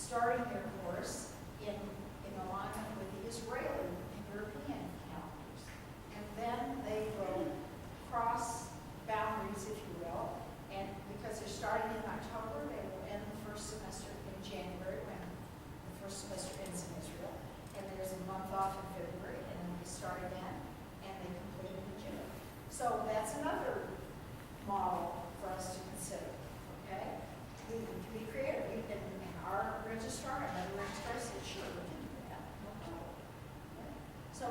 starting their course in alignment with the Israeli and European calendars. And then they will cross boundaries, if you will, and because they're starting in October, they will end the first semester in January when the first semester ends in Israel. And there's a month off in February, and then they start again, and they complete it in June. So that's another model for us to consider, okay? We can be creative. We can, and our registrar, another registrar said, sure, we can do that, no problem. Okay? So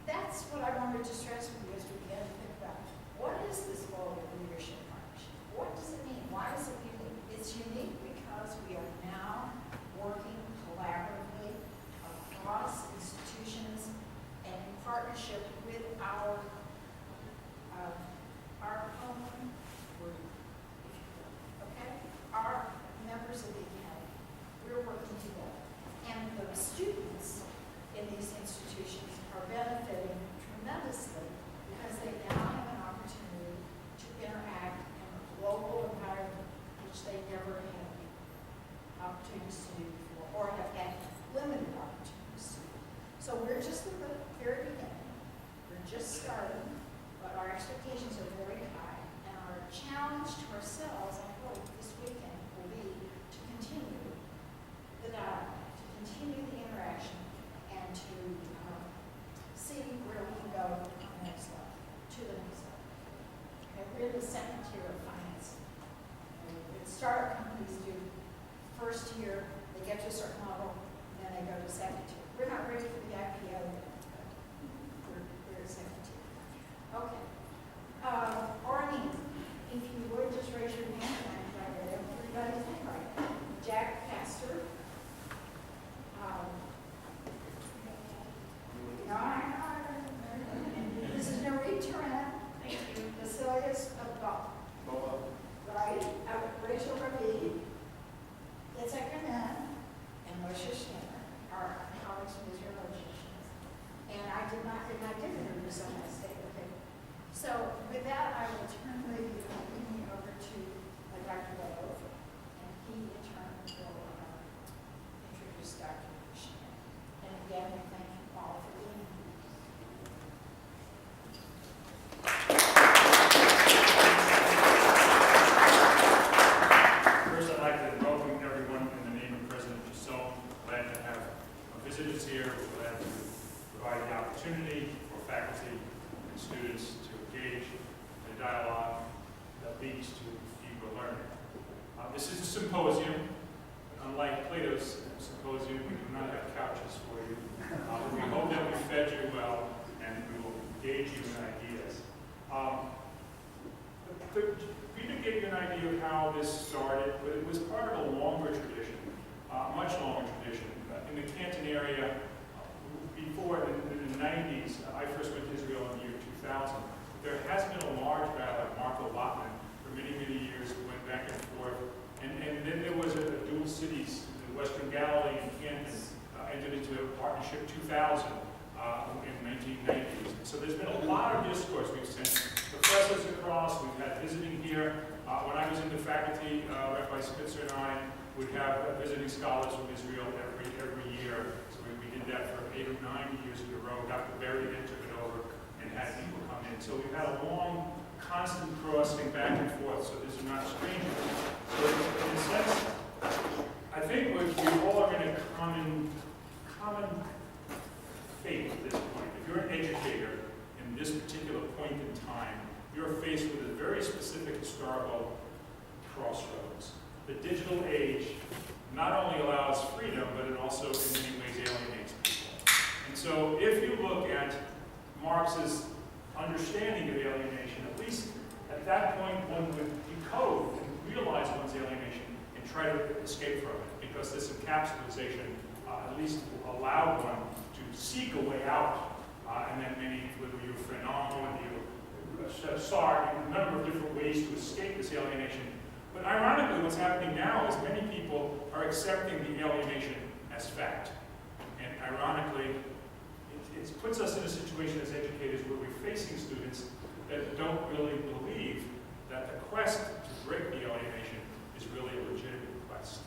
that's what I wanted to stress with you as we begin to think about what is this Global Leadership Partnership? What does it mean? Why is it unique? It's unique because we are now working collaboratively across institutions and in partnership with our own group, if you will, okay? Our members of the academy, we're working together. And the students in these institutions are benefiting tremendously because they now have an opportunity to interact in a global environment which they never had opportunities to do before, or have had limited opportunities to do. So we're just at the very beginning. We're just starting, but our expectations are very high. And our challenge to ourselves, I hope, this weekend will be to continue the dialogue, to continue the interaction, and to see where we can go on the next level, to the next level. Okay, we're the second tier of finance. Startup companies do first tier, they get to a certain level, and then they go to second tier. We're not ready for the IPO yet, but we're a second tier. Okay. Orny, if you would just raise your hand, and I'm trying to get everybody's name right. Jack Pastor. This is Noreen Turan. Thank you. Basilius Abba. Right? Rachel Ravi. Yitzhak Hanan. And Moshe Shner, our colleagues from Israel Relations. And I did introduce on that state, okay? So with that, I will turn the meeting over to Dr. Love, and he in turn will introduce Dr. Shner. And again, we thank you all for being here. First, I'd like to welcome everyone in the name of President Gisson. Glad to have visitors here. We're glad to provide the opportunity for faculty and students to engage in a dialogue that leads to deeper learning. This is a symposium. Unlike Plato's symposium, we do not have couches for you. We hope that we fed you well, and we will engage you in ideas. For you to give you an idea of how this started, it was part of a longer tradition, much longer tradition. In the Canton area, before, in the 90s, I first went to Israel in the year 2000. There has been a large battle, Marco Lotman, for many, many years, went back and forth. And then there was a dual cities, the Western Galilee and Canton, entered into a partnership 2000 in the 1990s. So there's been a lot of discourse. We've sent professors across, we've had visiting here. When I was in the faculty, Rabbi Spitzer and I would have visiting scholars from Israel every year. So we did that for 8 or 9 years in a row. Dr. Berry then took it over and had people come in. So we've had a long, constant crossing back and forth, so this is not strange. So in a sense, I think we all are in a common fate at this point. If you're an educator in this particular point in time, you're faced with a very specific historical crossroads. The digital age not only allows freedom, but it also in many ways alienates people. And so if you look at Marx's understanding of alienation, at least at that point one would decode and realize one's alienation and try to escape from it, because this encapsulation at least allowed one to seek a way out. And then many, whether you're Fanon, whether you saw a number of different ways to escape this alienation. But ironically, what's happening now is many people are accepting the alienation as fact. And ironically, it puts us in a situation as educators where we're facing students that don't really believe that the quest to break the alienation is really a legitimate quest.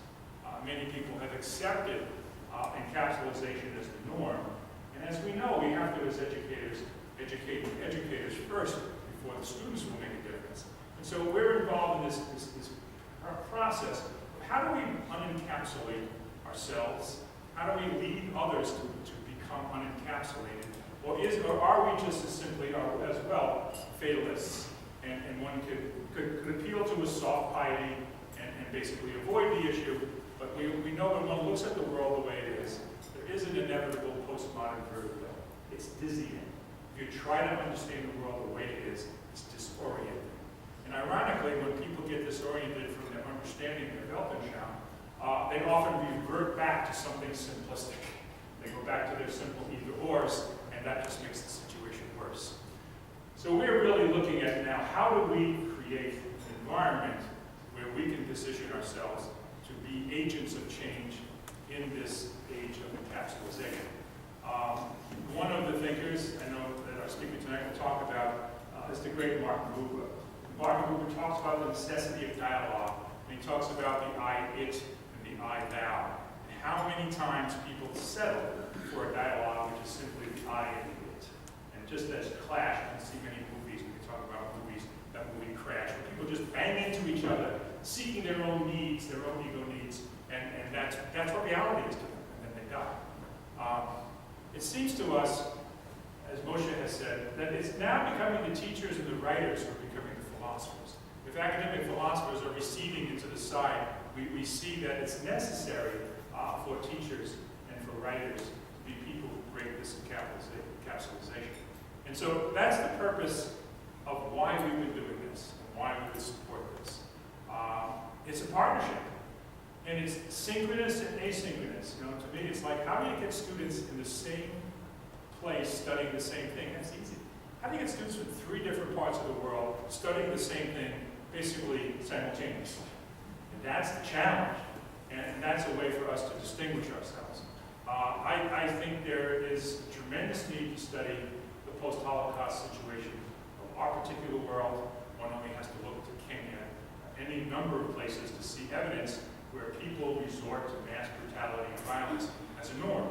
Many people have accepted encapsulation as the norm. And as we know, we have to, as educators, educate the educators first before the students will make a difference. And so we're involved in this process of how do we unencapsulate ourselves? How do we lead others to become unencapsulated? Or are we just as simply, as well, fatalists? And one could appeal to a soft piety and basically avoid the issue, but we know when one looks at the world the way it is, there is an inevitable postmodern vertigo. It's dizzying. If you try to understand the world the way it is, it's disorienting. And ironically, when people get disoriented from their understanding of Weltanschauung, they often revert back to something simplistic. They go back to their simple either-ors, and that just makes the situation worse. So we're really looking at now, how do we create an environment where we can position ourselves to be agents of change in this age of encapsulation. One of the thinkers, I know that our speaker tonight will talk about, is the great Martin Buber. Martin Buber talks about the necessity of dialogue, and he talks about the I, it, and the I, thou, and how many times people settle for a dialogue which is simply the I and the it. And just as Clash, you can see many movies, we can talk about movies, that movie Crash, where people just bang into each other, seeking their own needs, their own ego needs, and that's what reality is to them, and then they die. It seems to us, as Moshe has said, that it's now becoming the teachers and the writers who are becoming the philosophers. If academic philosophers are receding into the side, we see that it's necessary for teachers and for writers to be people who break this encapsulation. And so that's the purpose of why we've been doing this, and why we would support this. It's a partnership. And it's synchronous and asynchronous. You know, to me, it's like, how do you get students in the same place studying the same thing? That's easy. How do you get students from 3 different parts of the world studying the same thing, basically simultaneously? And that's the challenge. And that's a way for us to distinguish ourselves. I think there is a tremendous need to study the post-Holocaust situation of our particular world. One only has to look to Kenya, any number of places to see evidence where people resort to mass brutality and violence as a norm.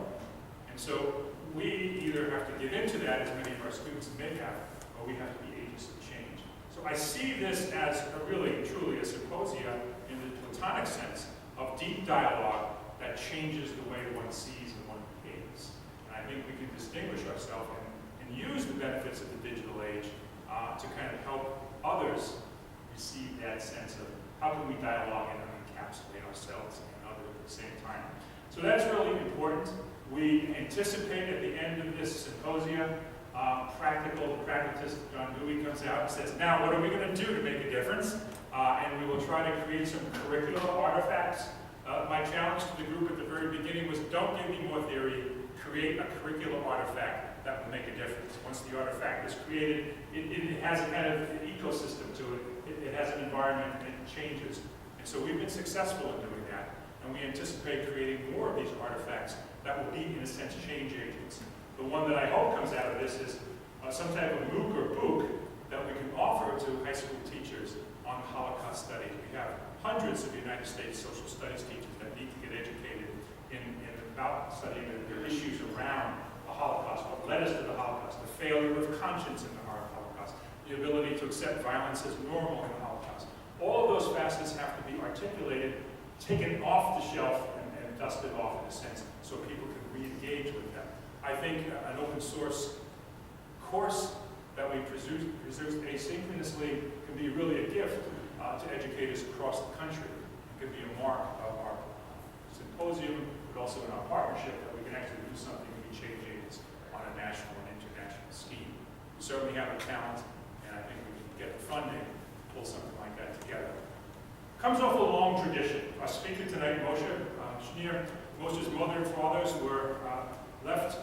And so we either have to give into that, as many of our students may have, or we have to be agents of change. So I see this as truly a symposium in the Platonic sense of deep dialogue that changes the way one sees and one behaves. And I think we can distinguish ourselves and use the benefits of the digital age to kind of help others receive that sense of how can we dialogue and encapsulate ourselves and others at the same time. So that's really important. We anticipate at the end of this symposium, the pragmatist John Dewey comes out and says, now what are we going to do to make a difference? And we will try to create some curricular artifacts. My challenge to the group at the very beginning was, don't give me more theory, create a curricular artifact that will make a difference. Once the artifact is created, it has a kind of an ecosystem to it. It has an environment and it changes. And so we've been successful in doing that. And we anticipate creating more of these artifacts that will be, in a sense, change agents. The one that I hope comes out of this is some type of MOOC or book that we can offer to high school teachers on Holocaust studies. We have hundreds of United States social studies teachers that need to get educated in about studying the issues around the Holocaust, what led us to the Holocaust, the failure of conscience in the Holocaust, the ability to accept violence as normal in the Holocaust. All of those facets have to be articulated, taken off the shelf, and dusted off in a sense, so people can re-engage with them. I think an open source course that we produce asynchronously can be really a gift to educators across the country. It can be a mark of our symposium, but also in our partnership, that we can actually do something and be change agents on a national and international scheme. We certainly have the talent, and I think we can get the funding to pull something like that together. Comes off a long tradition. Our speaker tonight, Moshe Shner, Moshe's mother and fathers left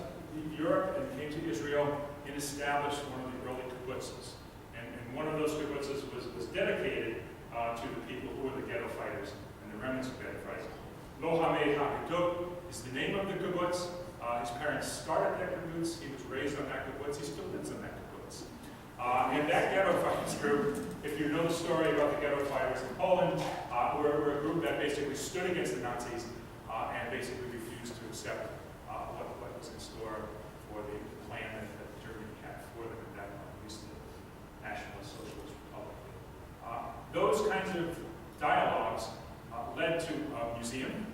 Europe and came to Israel and established one of the early kibbutzes. And one of those kibbutzes was dedicated to the people who were the ghetto fighters and the remnants of ghetto fighters. Lohamei HaGedut is the name of the kibbutz. His parents started that kibbutz. He was raised on that kibbutz. He still lives in that kibbutz. And that Ghetto Fighters group, if you know the story about the Ghetto Fighters in Poland, we're a group that basically stood against the Nazis and basically refused to accept what was in store for the plan that Germany had for them at that point, at least the Nationalist Socialist Republic. Those kinds of dialogues led to a museum,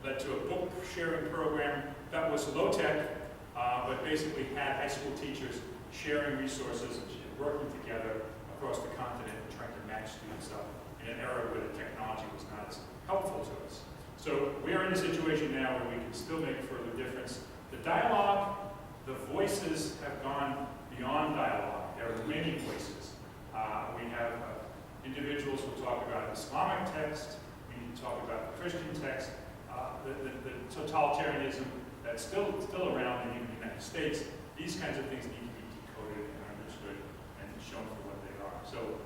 led to a book sharing program that was low-tech, but basically had high school teachers sharing resources and working together across the continent and trying to match students up in an era where the technology was not as helpful to us. So we are in a situation now where we can still make further difference. The dialogue, the voices have gone beyond dialogue. There are many voices. We have individuals who talk about Islamic text, we need to talk about the Christian text, the totalitarianism that's still around in the United States. These kinds of things need to be decoded and understood and shown for what they are. So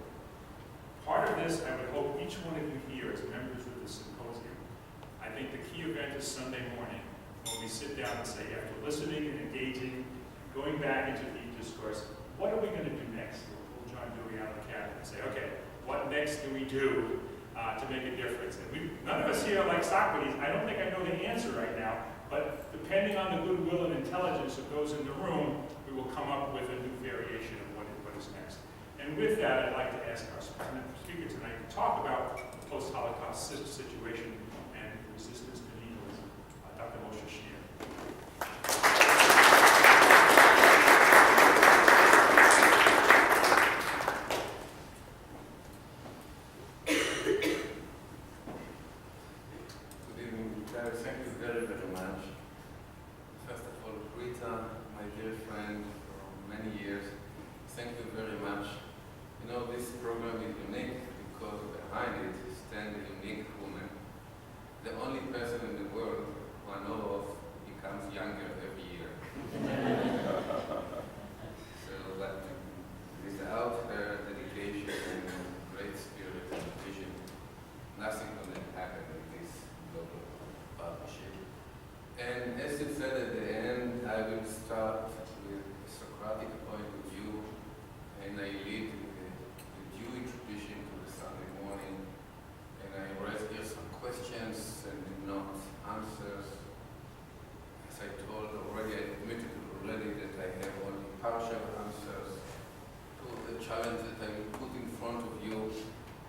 part of this, I would hope each one of you here as members of the symposium, I think the key event is Sunday morning when we sit down and say, after listening and engaging, going back into the discourse, what are we going to do next? We'll John Dewey out of the cabinet and say, okay, what next do we do to make a difference? And none of us here are like Socrates. I don't think I know the answer right now, but depending on the goodwill and intelligence of those in the room, we will come up with a new variation of what is next. And with that, I'd like to ask our speaker tonight to talk about the post-Holocaust situation and resistance to nihilism, Dr. Moshe Shner. Thank you very, very much. First of all, Rita, my dear friend for many years, thank you very much. You know, this program is unique because behind it stands a unique woman. The only person in the world who I know of becomes younger every year. So, but without her dedication and great spirit and vision, nothing would happen in this global partnership. And as you said at the end, I will start with a Socratic point of view, and I lead with the Jewish tradition to the Sunday morning, and I raise here some questions and not answers. As I told already, I admitted already that I have only partial answers to the challenge that I will put in front of you.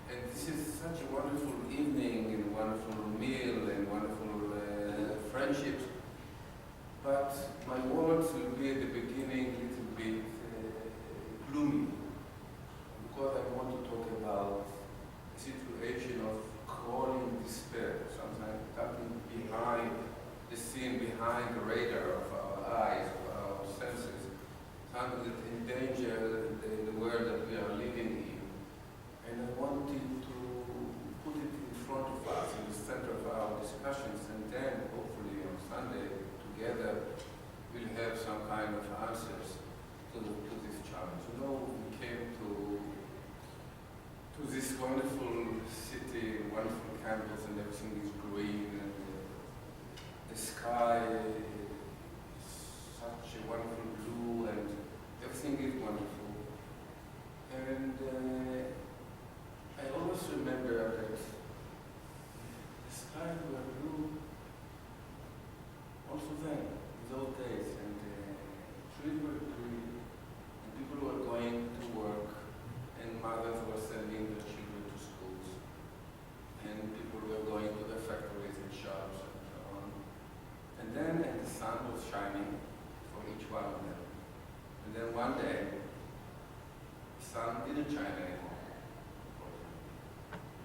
And this is such a wonderful evening and wonderful meal and wonderful friendships. But my words will be at the beginning a little bit gloomy, because I want to talk about a situation of crawling despair, sometimes something behind the scene, behind the radar of our eyes, of our senses, something that endangers the world that we are living in. And I wanted to put it in front of us, in the center of our discussions, and then hopefully on Sunday together we'll have some kind of answers to this challenge. You know, we came to this wonderful city, wonderful campus, and everything is green, and the sky is such a wonderful blue, and everything is wonderful. And I always remember that the skies were blue also then, in those days, and trees were green, and people were going to work, and mothers were sending their children to schools, and people were going to their factories and shops and so on. And then the sun was shining for each one of them. And then one day, the sun didn't shine anymore.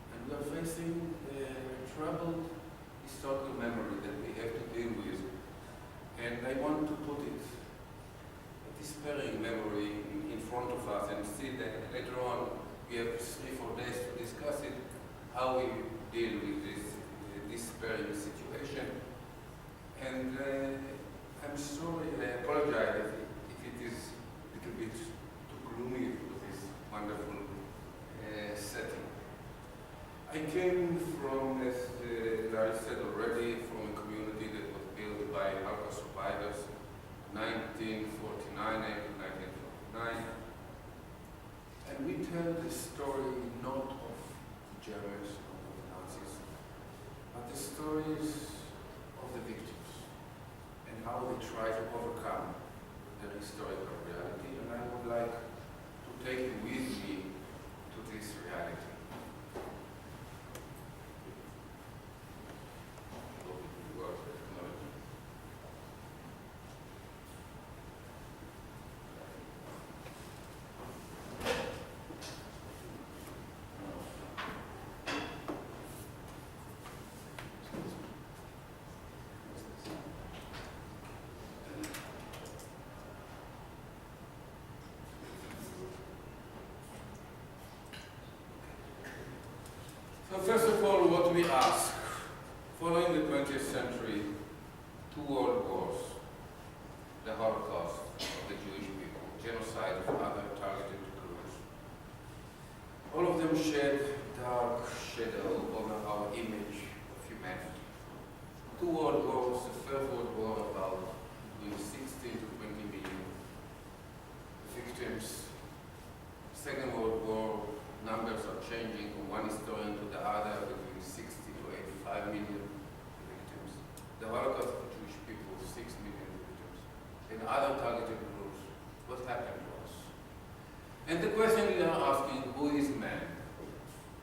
And we are facing a troubled historical memory that we have to deal with. And I want to put it, a despairing memory, in front of us, and see that later on we have 3-4 days to discuss it, how we deal with this despairing situation. And I'm sorry, I apologize if it is a little bit too gloomy for this wonderful setting. I came from, as Larry said already, from a community that was built by Holocaust survivors, 1949 and 1949. how they try to overcome their historical reality, and I would like to take you with me to this reality. So first of all, what we ask, following the 20th century, 2 world wars, the Holocaust of the Jewish people, genocide of other targeted groups, all of them shed dark shadow over our image of humanity. 2 world wars, the First World War about between 16 to 20 million victims. Second World War, numbers are changing from one historian to the other, between 60 to 85 million victims. The Holocaust of Jewish people, 6 million victims. And other targeted groups, what happened to us? And the question we are asking, who is man?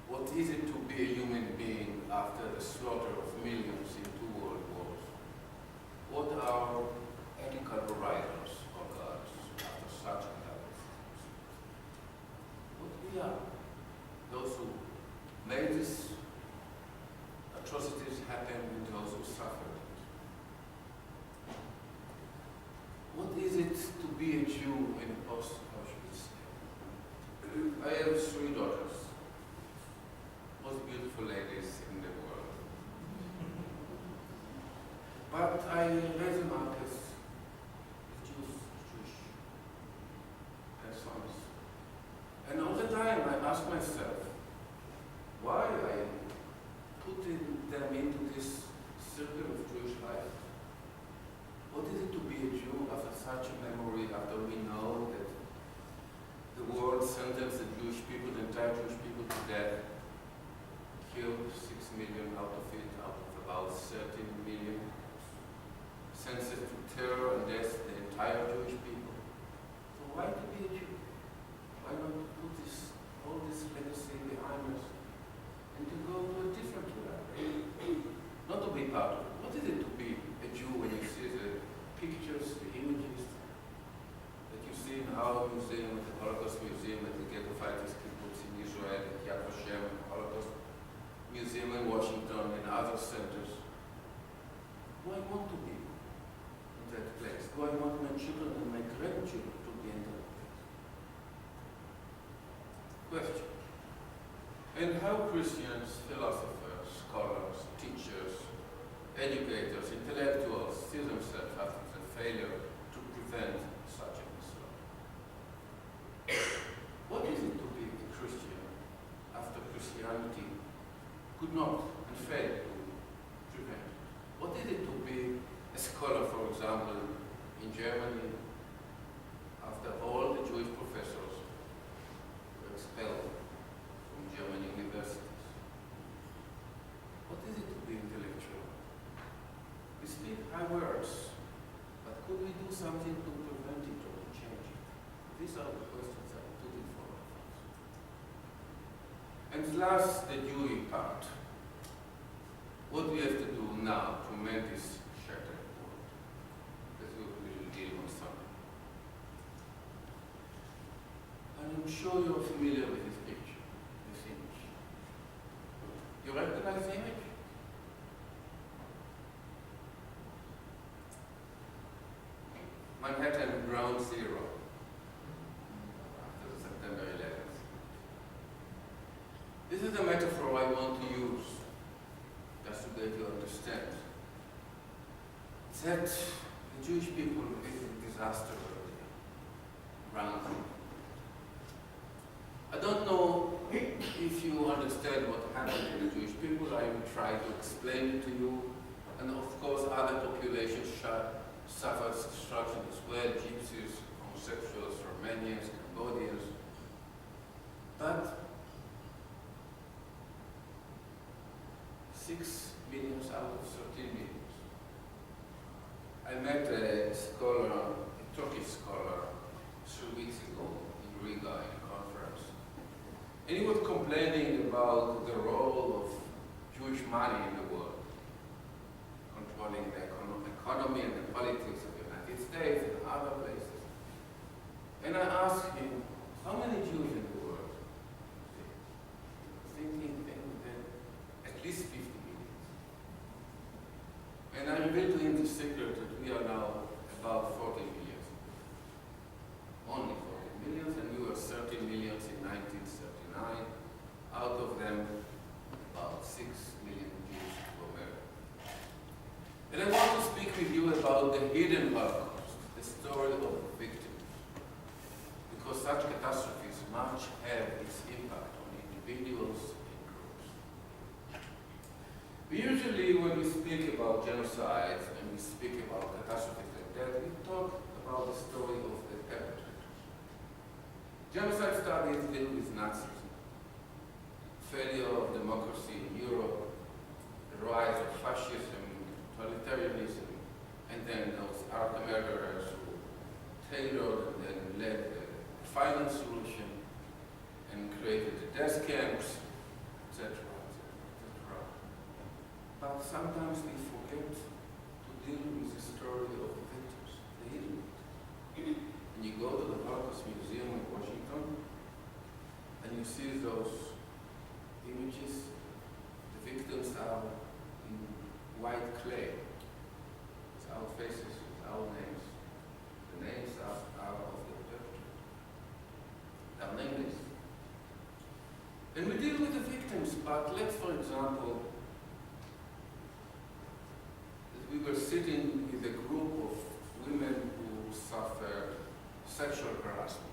What is it to be a human being after the slaughter of millions in 2 world wars? What are ethical horizons of us after such catastrophes? What we are? Those who made these atrocities happen and those who suffered it. What is it to be a Jew in post-Auschwitz? I have 3 daughters, most beautiful ladies in the world. But I raised them up as Jewish persons. And all the time I ask myself, why I put them into this circle of Jewish life? What is it to be a Jew after such a memory, after we know that the world sentenced the Jewish people, the entire Jewish people to death, killed 6 million out of it, out of about 13 million, sentenced to terror and death the entire Jewish people. So why to be a Jew? Why not put all this legacy behind us and to go to a different reality? Not to be part of it. What is it to be a Jew when you see the pictures, the images that you see in our museum, at the Holocaust Museum, at the Ghetto Fighters Kibbutz in Israel, at Yad Vashem, Holocaust Museum in Washington, and other centers? Do I want to be in that place? Do I want my children and my grandchildren to be in that place? Question. And how Christians, philosophers, scholars, teachers, educators, intellectuals see themselves after the failure to prevent such a slaughter? What is it to be a Christian after Christianity could not and failed to prevent? What is it to be a scholar, for example, in Germany after all the Jewish professors were expelled from German universities? What is it to be intellectual? We speak high words, but could we do something to prevent it or to change it? These are the questions I put in front of us. And last, the Jewish part. What we have to do now to mend this shattered world, that we will deal on Sunday. And I'm sure you're familiar with this picture, this image. You recognize the image? Manhattan, ground zero, after September 11th. This is the metaphor I want to use, just to get you to understand that the Jewish people is a disaster already. Ground zero. I don't know if you understand what happened to the Jewish people. I will try to explain it to you. And of course, other populations suffered destruction as well, gypsies, homosexuals, Romanians, Cambodians. But 6 million out of 13 million. I I met a scholar, a Turkish scholar, 3 weeks ago in Riga in a conference. And he was complaining about the role of Jewish money in the world, controlling the economy and the politics of the United States and other places. And I asked him, how many Jews in the world? Thinking that at least 50 million. And I revealed to him the secret that we are now about 40 million. Only 40 million, and we were 30 million in 1939. Out of them, about 6 million Jews were married. And I want to speak with you about the hidden Holocaust, the story of the victim. Because such catastrophes much have its impact on individuals and groups. Usually when we speak about genocide and we speak about catastrophes like that, we talk about the story of the perpetrators. Genocide studies deal with Nazism, failure of democracy in Europe, the rise of fascism, totalitarianism, and then those armed murderers who tailored and then led the final solution and created the death camps, etc., etc. But sometimes we forget to deal with the story of the victims, the hidden victims. And you go to the Holocaust Museum in Washington, and you see those images. The victims are in white clay, without faces, without names. The names are of the perpetrators. They are nameless. And we deal with the victims, but let's, for example, we were sitting with a group of women who suffered sexual harassment.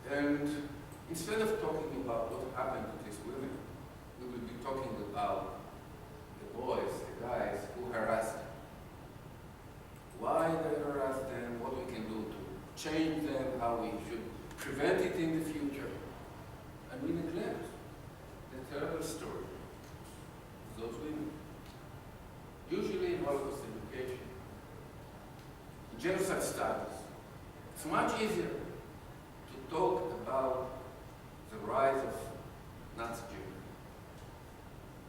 And instead of talking about what happened to these women, we will be talking about the boys, the guys who harassed them. Why they harassed them, what we can do to change them, how we should prevent it in the future. And we neglect the terrible story of those women. Usually in Holocaust education, in genocide studies, it's much easier to talk about the rise of Nazi Germany.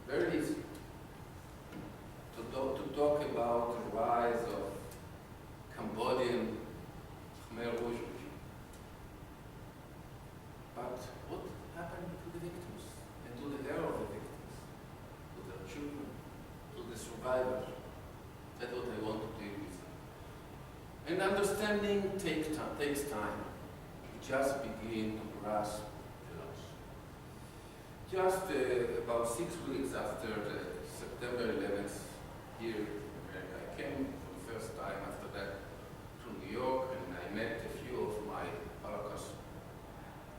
Very easy to talk about the rise of Cambodian Khmer Rouge regime. But what happened to the victims and to the heir of the victims, to their children, to the survivors? That's what I want to deal with. And understanding takes time. We just begin to grasp the loss. Just about 6 weeks after the September 11th here in America, I came for the first time after that to New York, and I met a few of my Holocaust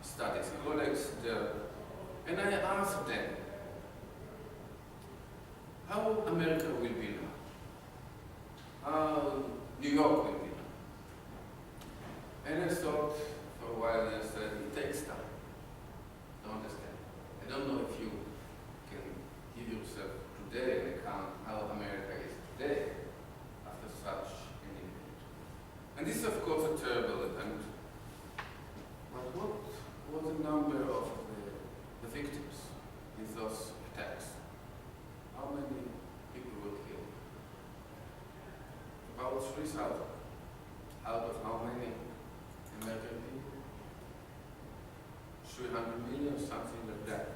studies colleagues there, and I asked them how America will be now, how New York will be now. And I thought for a while and I said, it takes time to understand. I don't know if you can give yourself today an account how America is today after such an event. And this is of course a terrible event. But what was the number of the victims in those attacks? How many people were killed? About 3,000. Out of how many American people? 300 million, something like that.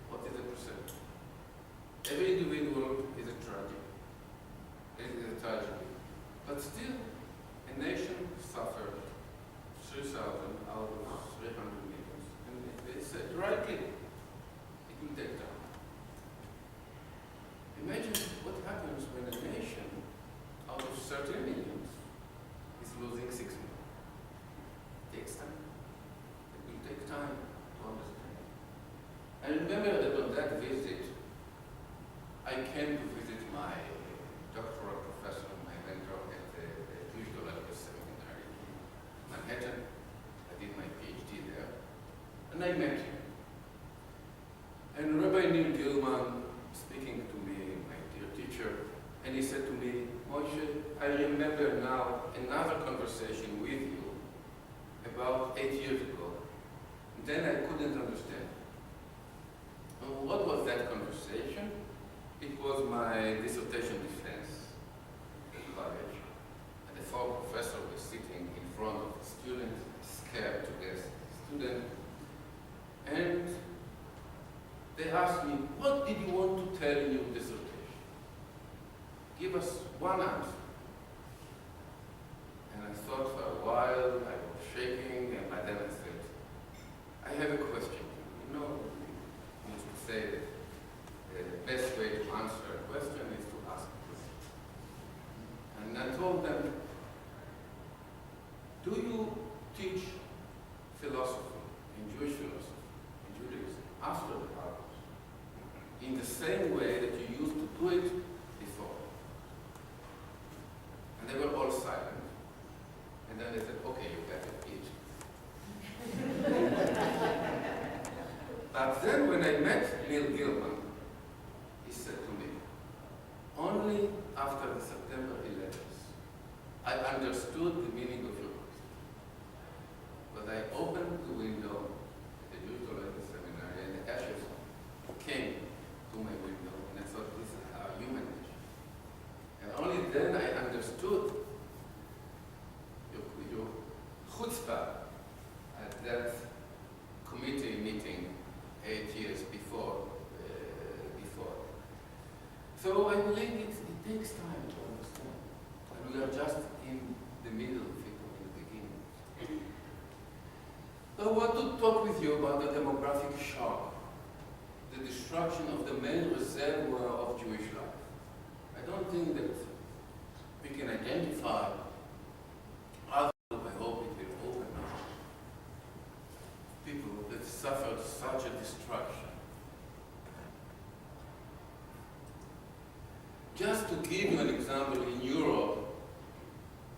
What is the percent? Every individual is a tragedy. It is a tragedy. But still, a nation suffered 3,000 out of 300 million. And they said rightly, it will take time. Imagine what happens when a nation out of 30 million is losing 6 million. It takes time. It will take time to understand. I remember that on that visit, I came to visit my doctoral professor, my mentor at the Jewish Seminary in Manhattan. I did my PhD there. And I met him. And Rabbi Neil Gilman, speaking to me, my dear teacher, And he said to me, Moshe, I remember now another conversation with you about 8 years ago. Then I couldn't understand. And what was that conversation? It was my dissertation defense in college. And the four professor was sitting in front of the student, scared to death, student. And they asked me, what did you want to tell in your dissertation? Give us one answer. And I thought for a while, I was shaking, and by then I said, I have a question. You know, I used to say that the best way to answer a question is to ask a question. And I told them, do you teach philosophy, and Jewish philosophy, and Judaism, after the Holocaust, in the same way that you used to do it before? And they were all silent. And then they said, okay, you got it. But then when I met Neil Gilman, he said to me, only after the September 11th, I understood the meaning of your question. But I opened the window at the Jewish Theological Seminary, and the ashes came to my window, and I thought, this is our human nature. And only then I understood your chutzpah at that committee meeting 8 years before. So I believe it takes time to understand. And we are just in the middle of it, in the beginning. I want to talk with you about the demographic shock, the destruction of the main reservoir of Jewish life. I don't think that we can identify others, I hope it will open up, people that suffered such a destruction. Just to give you an example, in Europe,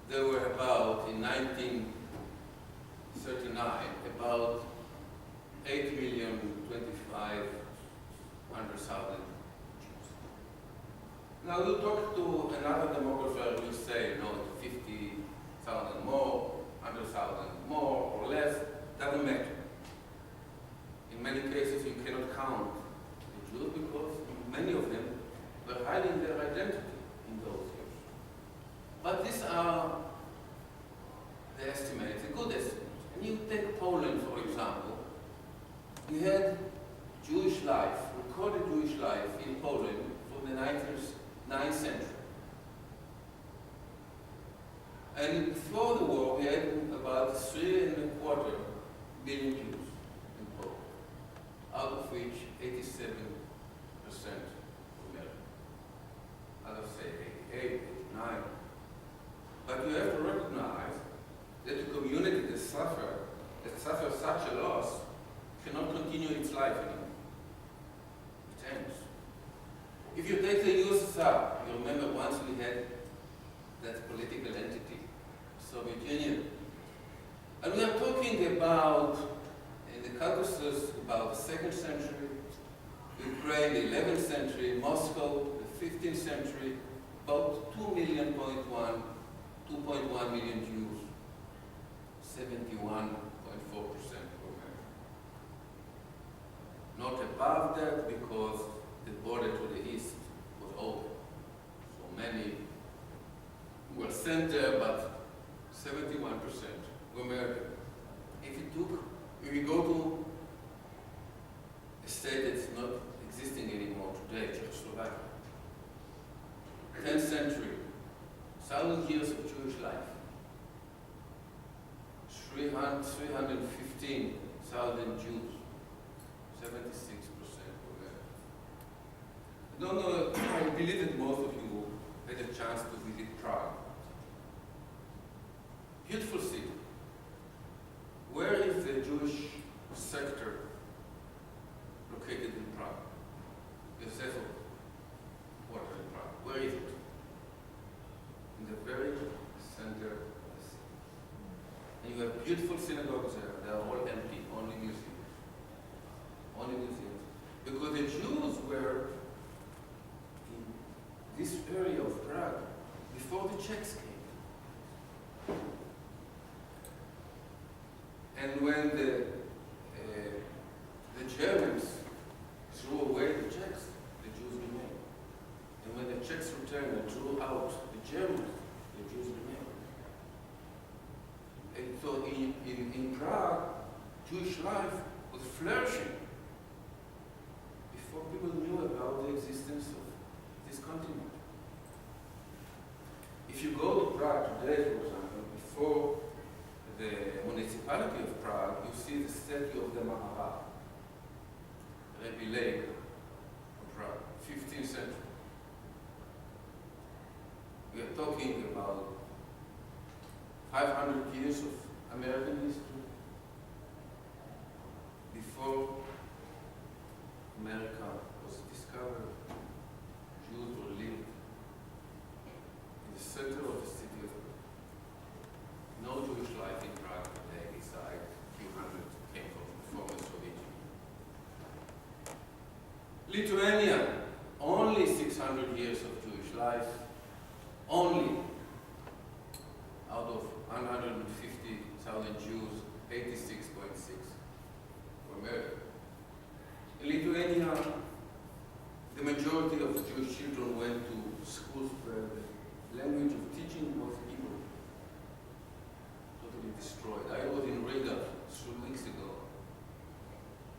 there were about, in 1939, about 8,025,000 Jews. Now you talk to another demographer who will say, no, 50,000 more, 100,000 more or less, doesn't matter. In many cases you cannot count the Jews because many of them were hiding their identity in those years. But these are the estimates, a good estimate. And you take Poland, for example. We had Jewish life, recorded Jewish life in Poland from the 9th century. And before the war, we had about 3.25 billion Jews in Poland, out of which 87% were American. Others say 88, 89. But you have to recognize that a community that suffers such a loss cannot continue its life anymore. It ends. If you take the USSR, you remember once we had that political entity, Soviet Union. And we are talking about, in the Caucasus, about the 2nd century, Ukraine, the 11th century, Moscow, the 15th century, about 2.1 million Jews, 71.4% were American. Not above that because the border to the east was open. So many were sent there, but 71% were American. If we go to a state that's not existing anymore today, Czechoslovakia, 10th century, 1,000 years of Jewish life, 315,000 Jews, 76% were American. I don't know, I believe that most of you had a chance to visit Prague. Beautiful city. Where is the Jewish sector located in Prague? The Cecil quarter in Prague. Where is it? In the very center of the city. And you have beautiful synagogues there. They are all empty, only museums. Only museums. Because the Jews were in this area of Prague before the Czechs came. And when the Germans threw away the Czechs, the Jews remained. And when the Czechs returned and threw out the Germans, the Jews remained. And so in Prague, Jewish life was flourishing before people knew about the existence of this continent. If you go to Prague today, for example, before the municipality of Prague, you see the statue of the Maharal, Rebbe Lake of Prague, 15th century. We are talking about 500 years of American history before America was discovered. Jews were living in the center of the city of Prague. No Jewish life in Prague today, besides a few hundred came from the former Soviet Union. Lithuania, only 600 years of Jewish life, only out of 150,000 Jews, 86.6 were murdered. In Lithuania, the majority of Jewish children went to schools where the language of teaching was Hebrew, totally destroyed. I was in Riga 3 weeks ago.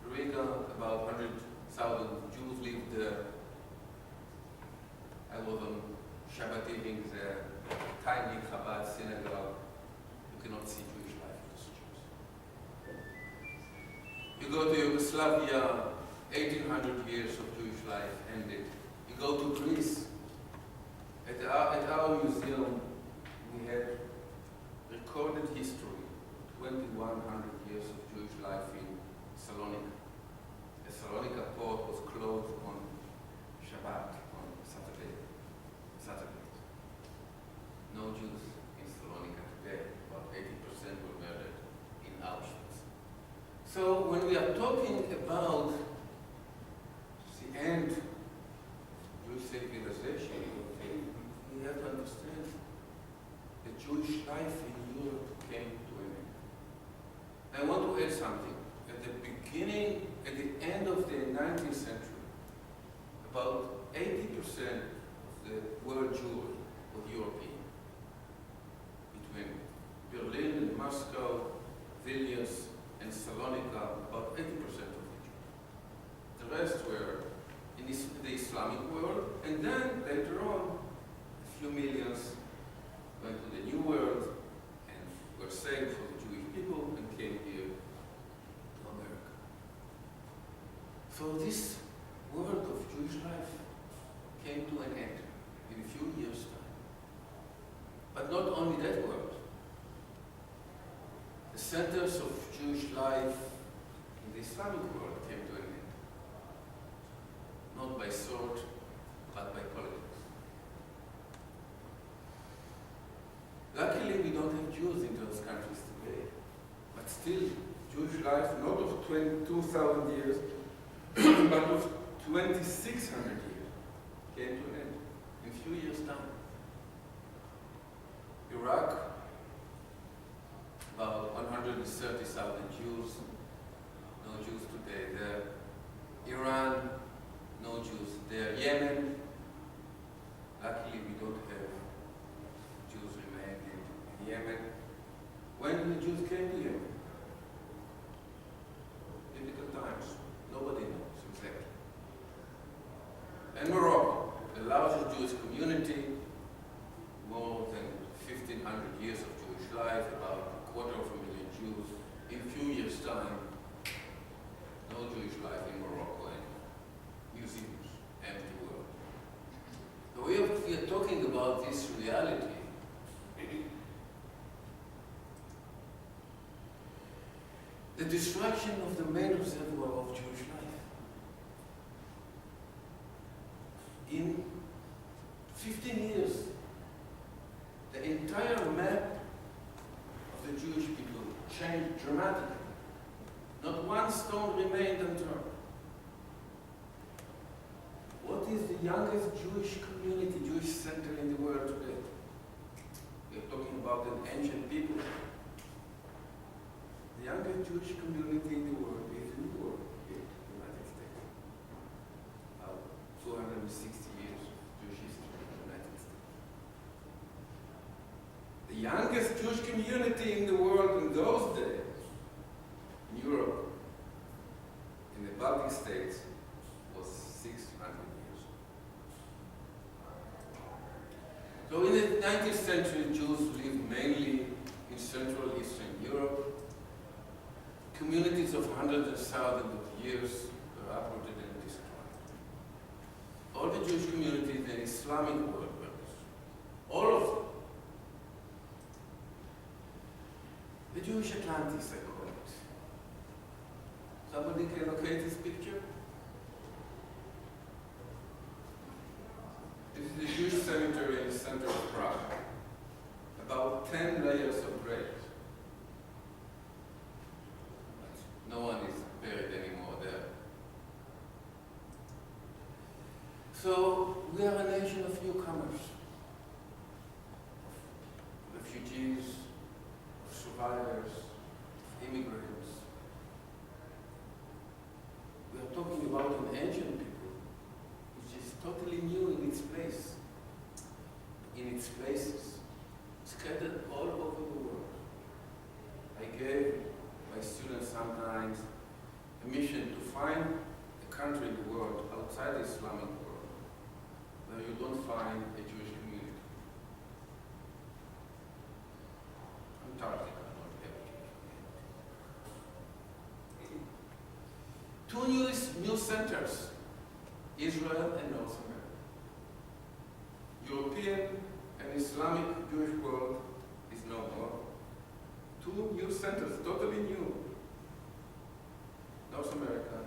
Riga, about 100,000 Jews lived there. I was on Shabbat evening there, tiny Chabad synagogue. You cannot see Jewish life in the streets. You go to Yugoslavia, 1800 years of Jewish life ended. You go to Greece. At our museum, we had recorded history, 2100 years of Jewish life in Salonika. The Salonika port was closed on Shabbat, on Saturdays. No Jews in Salonika today. About 80% were murdered in Auschwitz. So when we are talking about the end of Jewish civilization, we have to understand that Jewish life in Europe came to an end. I want to add something. At the end of the 19th century, about 80% of the world Jewry was European. Between Berlin and Moscow, Vilnius and Salonika, about 80% of the Jews. The rest were in the Islamic world, and then later on, a few millions went to the New World and were saved for the Jewish people and came here to America. So this world of Jewish life came to an end in a few years' time. But not only that world. The centers of Jewish life in the Islamic world came to an end. Not by sword, but by politics. Luckily, we don't have Jews in those countries today. But still, Jewish life, not of 2,000 years, but of 2,600 years, came to an end in a few years' time. Iraq, about 130,000 Jews, no Jews today there. Iran, no Jews there. Yemen, luckily we don't have Jews remain in Yemen. When the Jews came to Yemen? Biblical times. Nobody knows exactly. And Morocco, the largest Jewish community, more than 1,500 years of Jewish life, about 250,000 Jews. In a few years' time, no Jewish life in Morocco and museums, empty world. So we are talking about this reality. The destruction of the main reservoir of Jewish life. In 15 years, the entire map of the Jewish people changed dramatically. Not one stone remained unturned. What is the youngest Jewish community, Jewish community in the world is Europe, in the United States. 260 years of Jewish history in the United States. The youngest Jewish community in the world in those days, in Europe, in the Baltic states, was 600 years. So in the 19th century, Jews lived mainly in Central Eastern Europe. Communities of hundreds of thousands of years were uprooted and destroyed. All the Jewish communities in Islamic world were destroyed. All of them. The Jewish Atlantis, I call it. Somebody can locate this picture? This is the Jewish cemetery in the center of Prague. About 10 layers of graves. But no one is buried anymore there. So we are a nation of newcomers, of refugees, of survivors, of immigrants. We are talking about an ancient people which is totally new in its place, in its places, scattered all over the world. I gave my students sometimes a mission to find a country in the world outside the Islamic world where you don't find a Jewish community. Antarctica, not every Jewish community. Two new centers, Israel and North America. European and Islamic Jewish world is no more. Two new centers, totally new. North America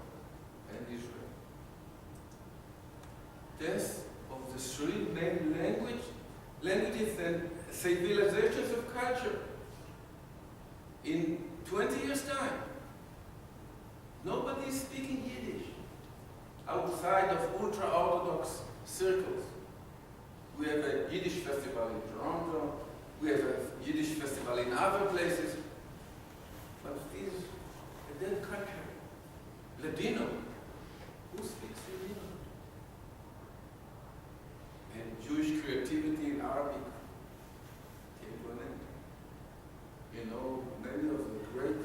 and Israel. Death of the three main languages and civilizations of culture in 20 years' time. Nobody is speaking Yiddish outside of ultra-Orthodox circles. We have a Yiddish festival in Toronto, we have a Yiddish festival in other places, but it is a dead country. Ladino, who speaks Ladino? And Jewish creativity in Arabic came to an end. You know, many of the great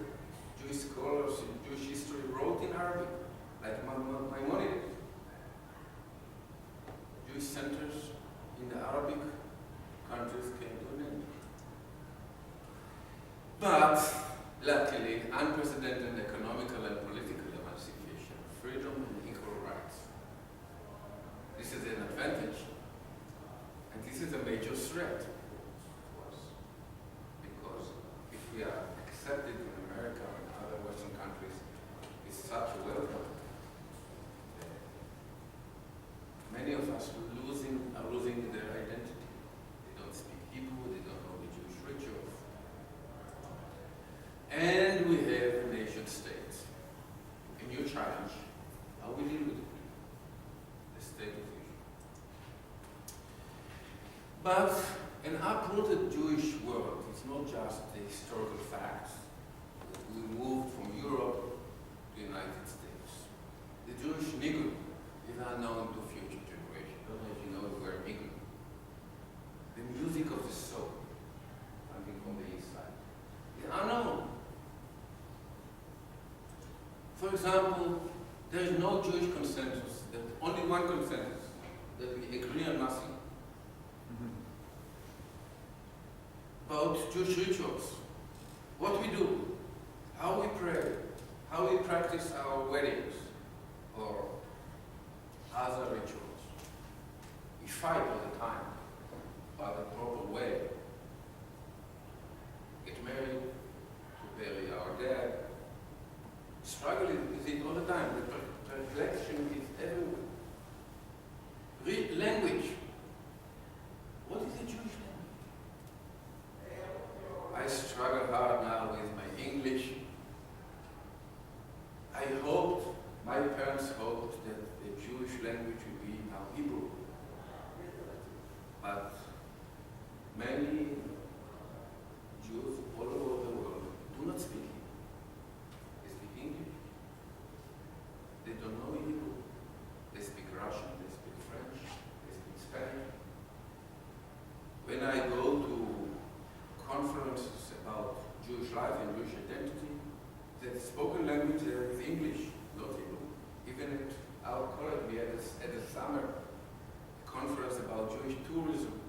Jewish scholars in Jewish history wrote in Arabic, like Maimonides. Jewish centers in the Arabic countries came to an end. But, luckily, unprecedented economical and political emancipation, freedom and equal rights. This is an advantage, and this is a major threat to us. Because if we are accepted in America and other Western countries, it's such a welcome. Many of us are losing their identity. They don't speak Hebrew, they don't know the Jewish rituals. And we have nation states. A new challenge, how we deal with it, the state of Israel. But an uprooted Jewish world is not just the historical facts. We moved from Europe to the United States. The Jewish niggun is unknown to future generations. I don't know if you know the word niggun. The music of the soul, something from the inside, is unknown. For example, there is no Jewish consensus, there's only one consensus, that we agree on nothing. About Jewish rituals, what we do, how we pray, how we practice our weddings, or other rituals. We fight all the time about the proper way. Get married, to bury our dead, struggling with it all the time. The perplexion is everywhere. Read language. What is a Jewish language? I struggle hard now with my English. I hoped, my parents hoped that the Jewish language would be our Hebrew. But many Jews all over the world do not speak Hebrew. about Jewish tourism.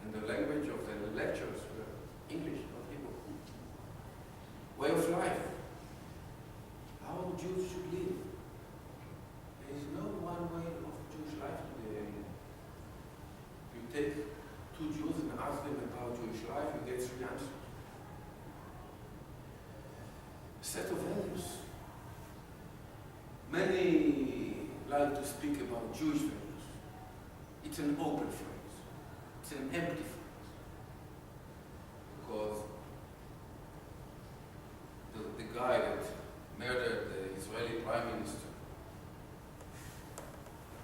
And the language of the lectures were English, not Hebrew. Way of life. How Jews should live. There is no one way of Jewish life today anymore. You take two Jews and ask them about Jewish life, you get three answers. A set of values. Many like to speak about Jewish values. It's an open phrase. It's an empty phrase. Because the guy that murdered the Israeli Prime Minister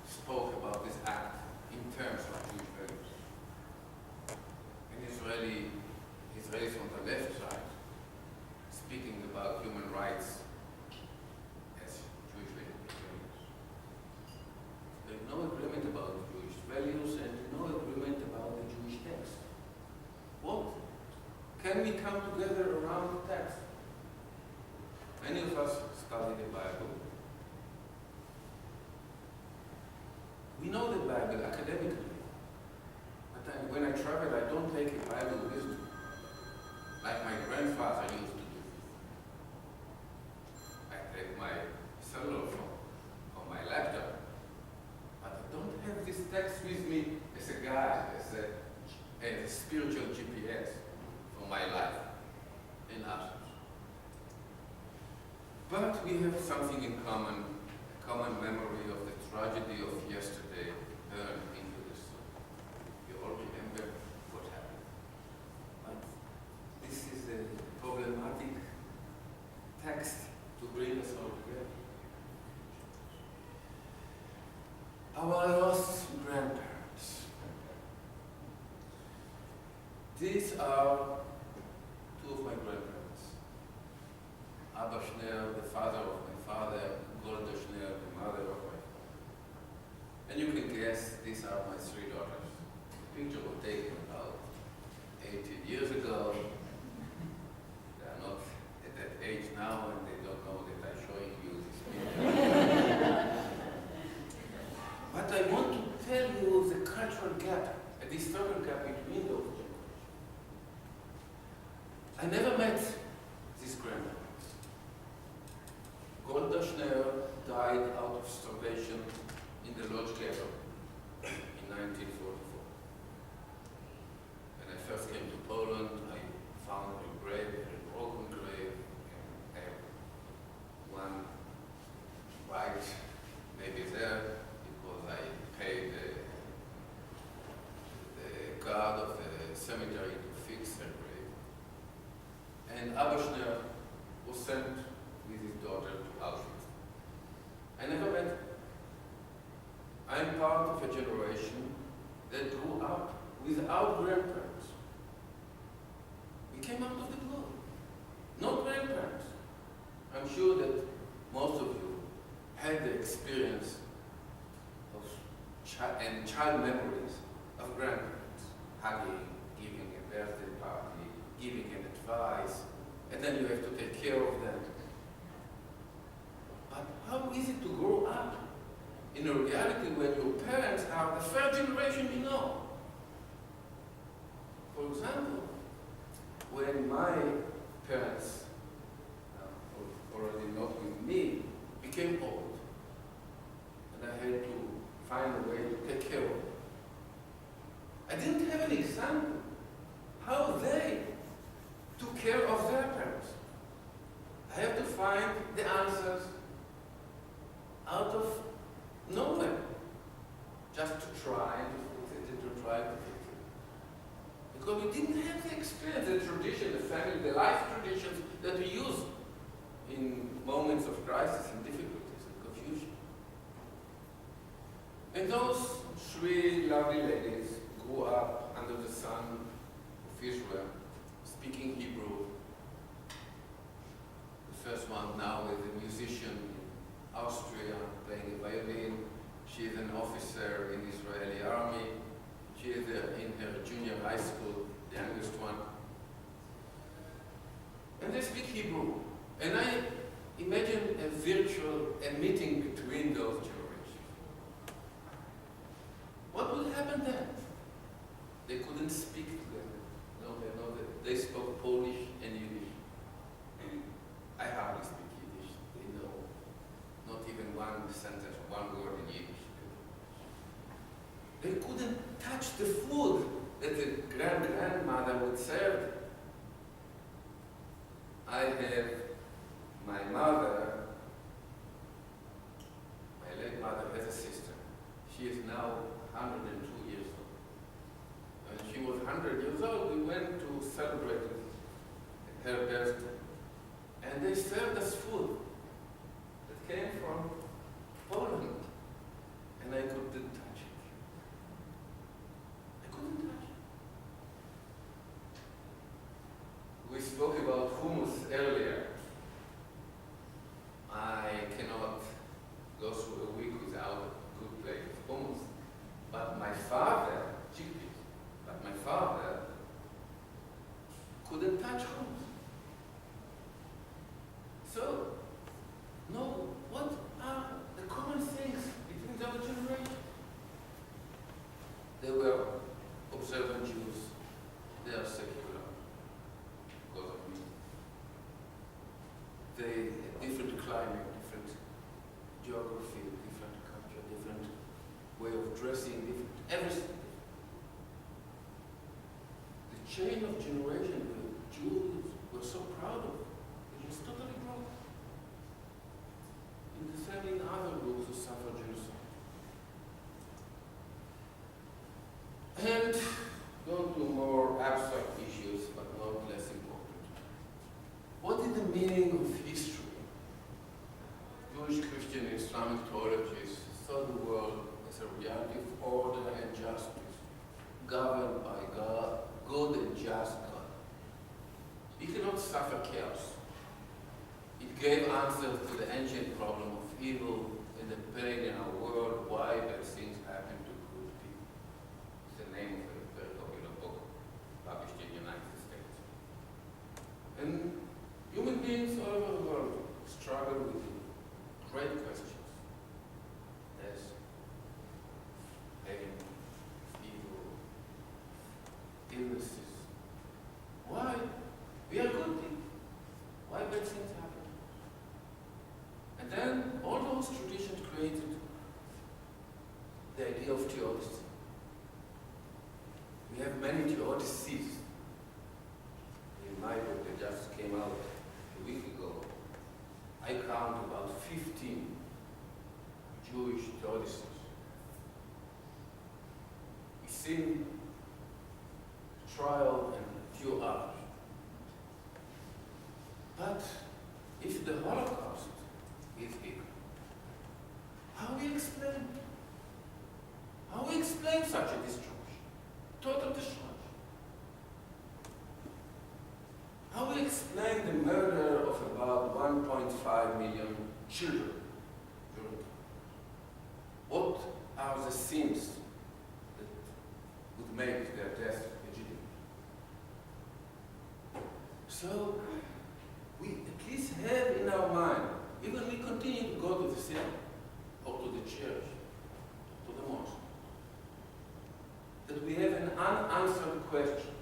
spoke about this act in terms of Jewish values. And Israelis on the left side speaking about human rights as Jewish values. There's no agreement about Jewish values and no agreement about the Jewish text. What? Can we come together around the text? Many of us study the Bible. We know the Bible academically. But when I travel, I don't take a Bible with me, like my grandfather used to do. I take my cellular phone or my laptop, but I don't have this text with me as a guide, as a spiritual GPS for my life in others. But we have something in common, a common memory of the tragedy of yesterday burned into the soul. You all remember what happened. But this is a problematic text to bring us all together. Our lost grandparents. These are two of my grandparents. Abba Shner, the father of my father, Golda Shner, the mother of my father. And you can guess, these are my three daughters. The picture was taken about 18 years ago. They are not at that age now, and they don't know that I'm showing you this picture. But I want to tell you the cultural gap, a historical gap between those generations. I never met these grandparents. Golda Shner died out of starvation in the Lodz ghetto in 1944. When I first came to Poland, I found her grave, a broken grave, and one right maybe there because I paid the guard of the cemetery to fix her grave. And Abba Shner was sent with his daughter to Auschwitz. I never met her. I'm part of a generation that grew up without grandparents. We came out of the blue. No grandparents. I'm sure that most of you had the experience of child memories of grandparents, hugging, giving a birthday party, giving an advice, and then you have to take care of them. But how is it to grow up in a reality when your parents are the third generation you know? For example, when my parents, already not with me, became old, and I had to find a way to take care of them. I didn't have an example how they took care of their parents. I have to find the answers out of nowhere, just to try to fix it. Because we didn't have the experience, the tradition, the family, the life traditions that we use in moments of crisis and difficulties and confusion. And those three lovely ladies grew up under the sun of Israel, speaking Hebrew. The first one now is a musician in Austria, playing a violin. She is an officer in the Israeli army. She is in her junior high school, the youngest one. And they speak Hebrew. And I imagine a meeting between those generations. What will happen couldn't speak to them. They spoke Polish and Yiddish. I hardly speak Yiddish. They know not even one sentence, one word in Yiddish. They couldn't touch the food that the grandmother would serve. I have my mother, my late mother has a sister. She is now 102 years old. When she was 100 years old, we went to celebrate her birthday. And they served us food that came from Poland. And I couldn't touch it. I couldn't touch it. We spoke about hummus earlier. I cannot go through a week without a good plate of hummus. But my father, chickpeas, but my father couldn't touch hummus. So, no, what are the common things between our generation? They were observant Jews. They are secular because of me. They had different climate, different geography, different culture, different way of dressing, different everything. The chain of generation the Jews were so proud of, it was totally broken. In the same in other groups who suffered genocide. And go to more abstract issues, but not less important. What is the meaning of history? Jewish, Christian, and Islamic theologies saw the world as a reality of order and justice, governed by God, good and just God. He cannot suffer chaos. It gave answers to the ancient problem of evil and the pain in our world, why bad things happen to good people. It's the name of a very popular book published in the United States. And human beings all over the world struggle with great questions as pain, evil, illnesses. Why? We are good people. Why bad things happen? And then all those traditions created the idea of theodicy. We have many theodicies. In my book that just came out a week ago, I count about 15 Jewish theodicies. We see trial and a few others. But if the Holocaust is here, how we explain? How we explain such a destruction? Total destruction. How we explain the murder of about 1.5 million children during the time? What are the sins that would make their death legitimate? So, we at least have in our mind, even we continue to go to the cinema, or to the church, or to the mosque, that we have an unanswered question.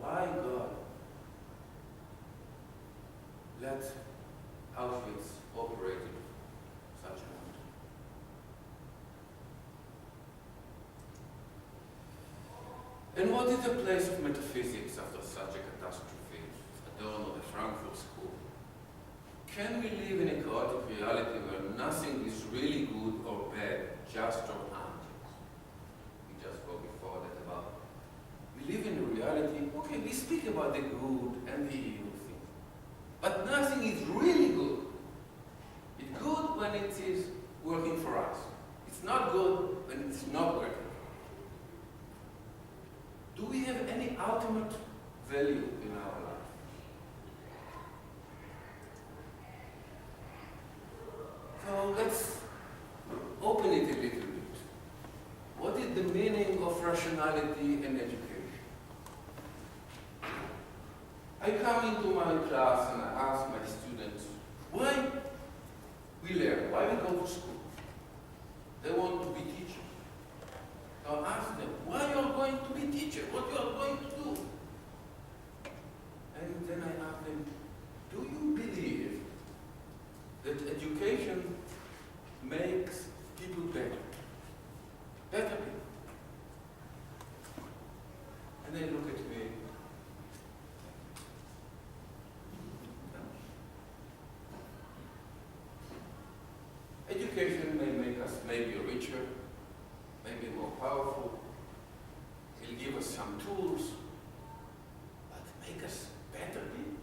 Why God let Auschwitz operate such a amount? And what is the place of metaphysics after such a catastrophe? Adorno, the Frankfurt School. Can we live in a chaotic reality where nothing is really good or bad, just or unjust? We just spoke before that about. We live in a reality, okay, we speak about the good and the evil things, but nothing is really good. It's good when it is working for us. It's not good when it's not working. Do we have any ultimate value in our life? So let's open it a little bit. What is the meaning of rationality and education? I come into my class and I ask my students, why we learn, why we go to school? They want to be teachers. So I ask them, why you're going to be me, teacher, what you are going to do? And then I asked them, do you believe that education makes people better? Better people. And they look at me. Education may make us maybe richer, maybe more powerful. It'll give us some tools, but make us better people.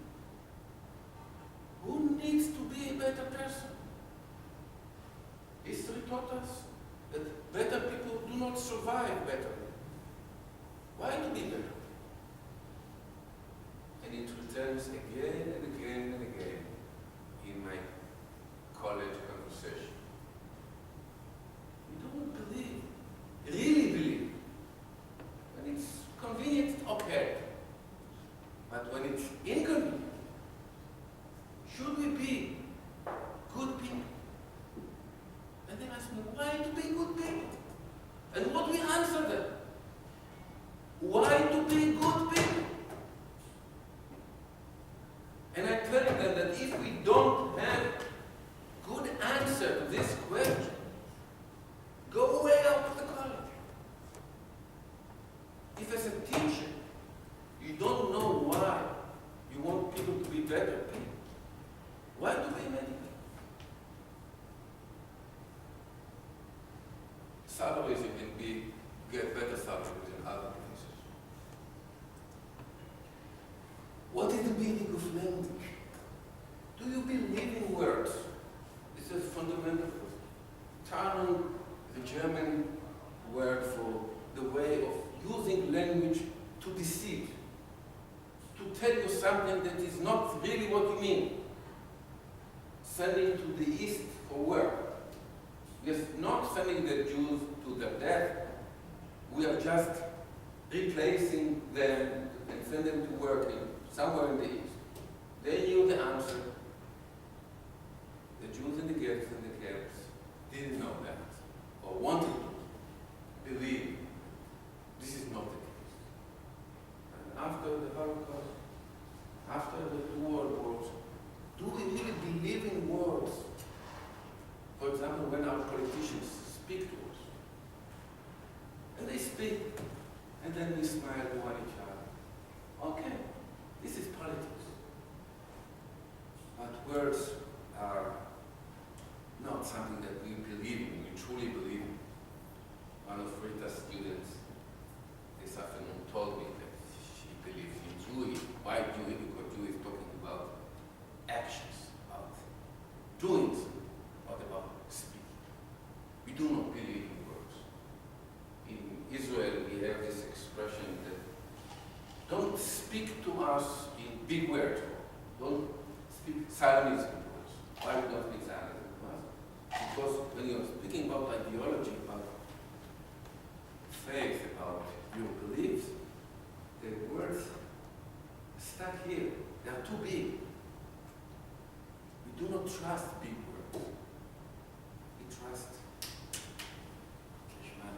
Who needs to be a better person? History taught us that better people do not survive better. Why to be better? And it returns again and again and again in my college conversation. We don't believe, really believe. When it's convenient, okay. But when it's inconvenient, should we be good people? And they ask me, why to be good people? And what we answer them? Why to be good people? And I tell them that if we don't have good answer to this question, go away out of the college. If as a teacher, you don't know why you want people to be better people, why do we medical? Salaries, you can get better salaries in other places. What is the meaning of language? Do you believe in words? This is fundamental. Tarnung, the German word for the way of using language to deceive, to tell you something that is not really what you mean. Sending to the east for work. We are not sending the Jews to their death. We are just replacing them and send them to work somewhere in the east. They knew the answer. The Jews in the ghettos and the camps didn't know that, or wanted to believe this is not the case. And after the Holocaust, after the two world wars, do we really believe in words? For example, when our politicians speak to us, and they speak, and then we smile to one each other. Okay, this is politics. But words are not something that we believe in, we truly believe in. One of Rita's students this afternoon told me that she believes in Jewish. Why Jewish? Because Jewish is talking about actions, about doings, not about speaking. We do not believe in words. In Israel, we have this expression that don't speak to us in big words. Don't speak Zionism to us. Why we don't speak Zionism to us? Because when you're speaking about ideology, about faith, about your beliefs, the words stuck here. They are too big. We do not trust big words. We trust Kishman.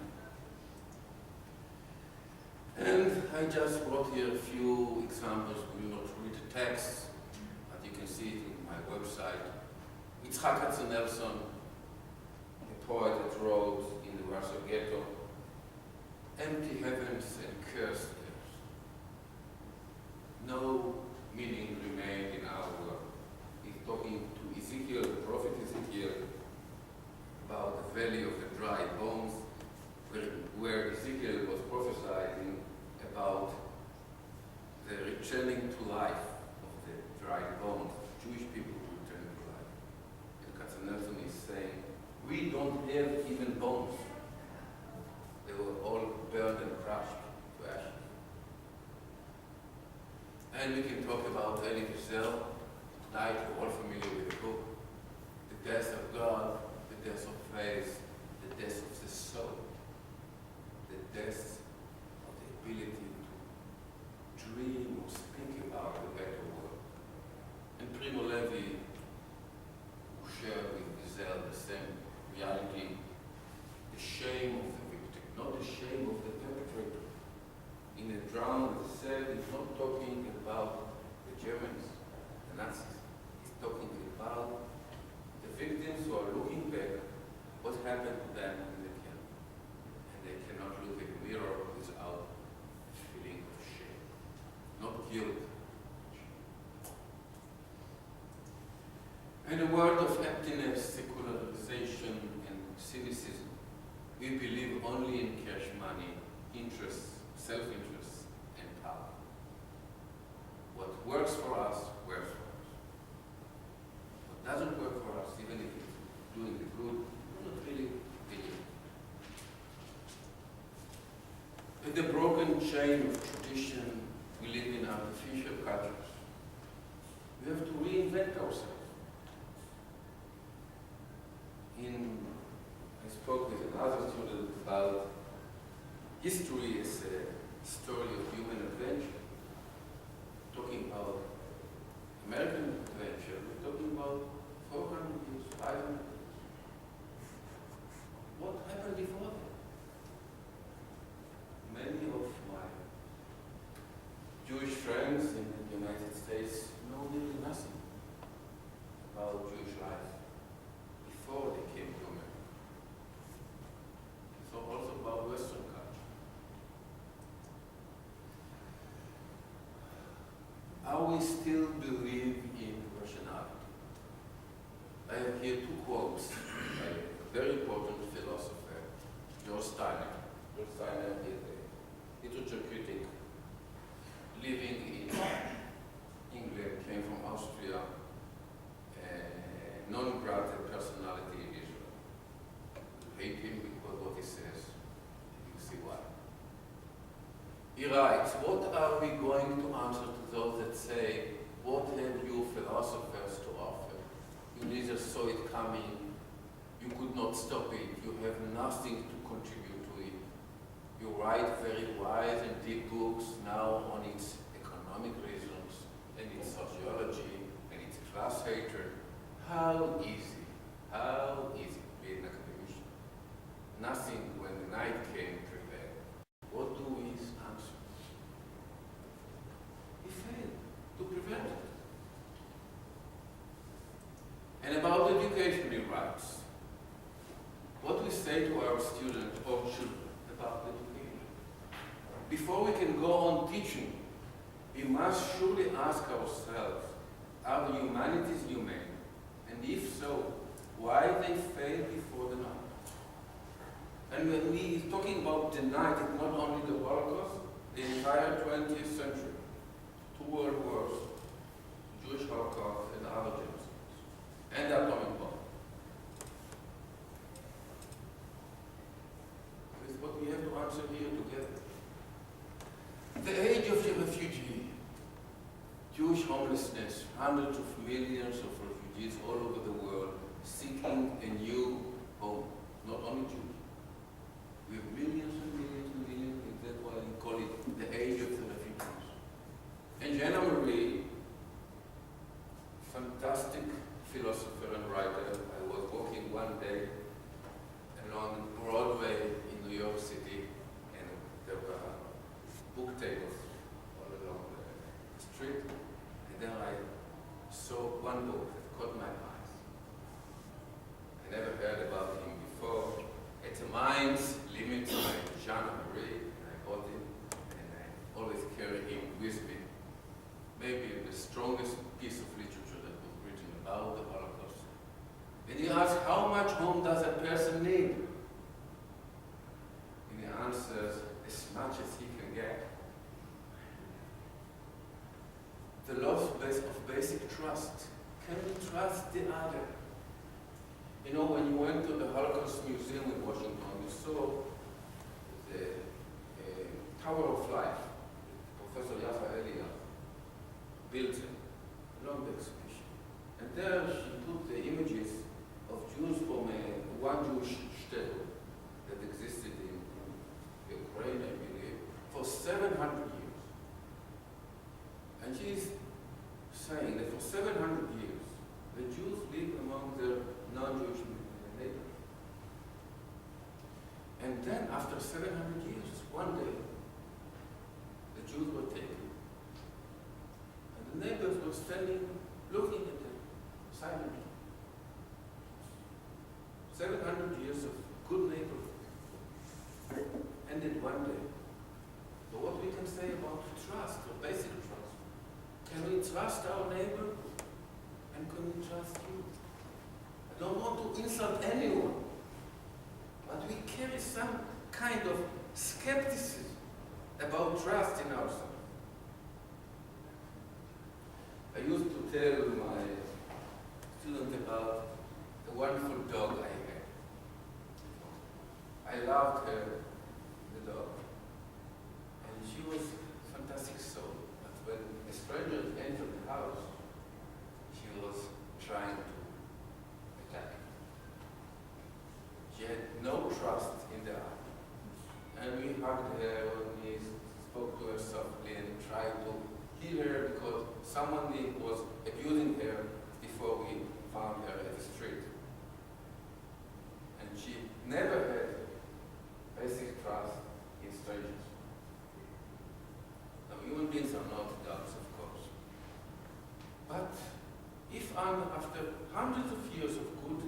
And I just brought here a few examples. We will not read the text, but you can see it in my website. Yitzhak Katzenelson, a poet that wrote in the Warsaw Ghetto, empty heavens and cursed earth. No meaning remained in our world. He's talking to Ezekiel, the prophet Ezekiel, about the valley of the dry bones, where Ezekiel was prophesying about the returning to life of the dry bones, Jewish people who return to life. And Katzenelson is saying, we don't have even bones. They were all burned and crushed to ashes. And we can talk about Elie Wiesel. Tonight we're all familiar with the book. The death of God, the death of faith, the death of the soul, the death of the ability to dream or speak about the better world. And Primo Levi, who shared with Wiesel the same reality, the shame of the victim, not the shame of the perpetrator, in a drama cell is not talking about the Germans, the Nazis. It's talking about the victims who are looking back what happened to them in the camp. And they cannot look in the mirror without a feeling of shame, not guilt. In a world of emptiness, secularization, and cynicism, we believe only in cash money, interest, self-interest, and power. What works for us, works for us. What doesn't work for us, even if it's doing the good, we're not really thinking. With the broken chain of tradition, we live in artificial cultures. We have to reinvent ourselves. I spoke with another student about history as a story of human adventure. Talking about American adventure, we're talking about 400 years, 500 years. What happened before that? Many of my Jewish friends in the United States know nearly nothing about Jewish life before they came to America. So also about Western culture. Are we still believe in rationality? I have here two quotes by a very important philosopher, George Steiner. George Steiner is a literature critic living in England, came from Austria, non-grata personality in Israel. You hate him because what he says, you see why. He writes, what are we going to answer to those that say, what have you philosophers to offer? You neither saw it coming, you could not stop it, you have nothing to contribute to it. You write very wise and deep books now on its economic reasons, and its sociology, and its class hatred. How easy to be an academician. Nothing when the night came prevailed. What do we answer? He failed to prevent it. And about education, he writes, what we say to our students or children about education. Before we can go on teaching, we must surely ask ourselves, are the humanities humane? And if so, why they failed before the night? And when we talking about the night, it's not only the Holocaust, the entire 20th century, 2 world wars, Jewish Holocaust and other genocides, and the atomic bomb. This is what we have to answer here together. The age of the refugee, Jewish homelessness, hundreds of millions of refugees all over the world seeking a new home, not only Jews. We have millions and millions and millions, and that's why we call it the age of the refugees. And generally, fantastic philosopher and writer. I was walking one day along Broadway in New York City, and there were book tables all along the street, and then I saw one book that caught my eyes. I never heard about him before. At the Mind's Limits by Jean-Marie, and I bought it, and I always carry him with me. Maybe the strongest piece of literature that was written about the Holocaust. And he asked, how much home does a person need? And he answers, as much as he can get. The loss of basic trust. Can we trust the other? You know, when you went to the Holocaust Museum in Washington, you saw the Tower of Life. Professor Yafa Elia built it along the exhibition. And there she put the images of Jews from one Jewish shtetl that existed in Ukraine, I believe, for 700 years. And she's saying that for 700 years, the Jews lived among their non-Jewish neighbors. And then after 700 years, one day, Jews were taken. And the neighbors were standing, looking at them silently. 700 years of good neighborhood ended one day. But what we can say about trust, or basic trust? Can we trust our neighbor? And can we trust you? I don't want to insult anyone, but we carry some kind of skepticism about trust in ourselves. I used to tell my students about the wonderful dog I had. I loved her, the dog, and she was a fantastic soul. But when a stranger entered the house, she was trying to attack. She had no trust in the eye. And we hugged her and we spoke to her softly and tried to heal her because someone was abusing her before we found her at the street. And she never had basic trust in strangers. Now, human beings are not dogs, of course. But if after hundreds of years of good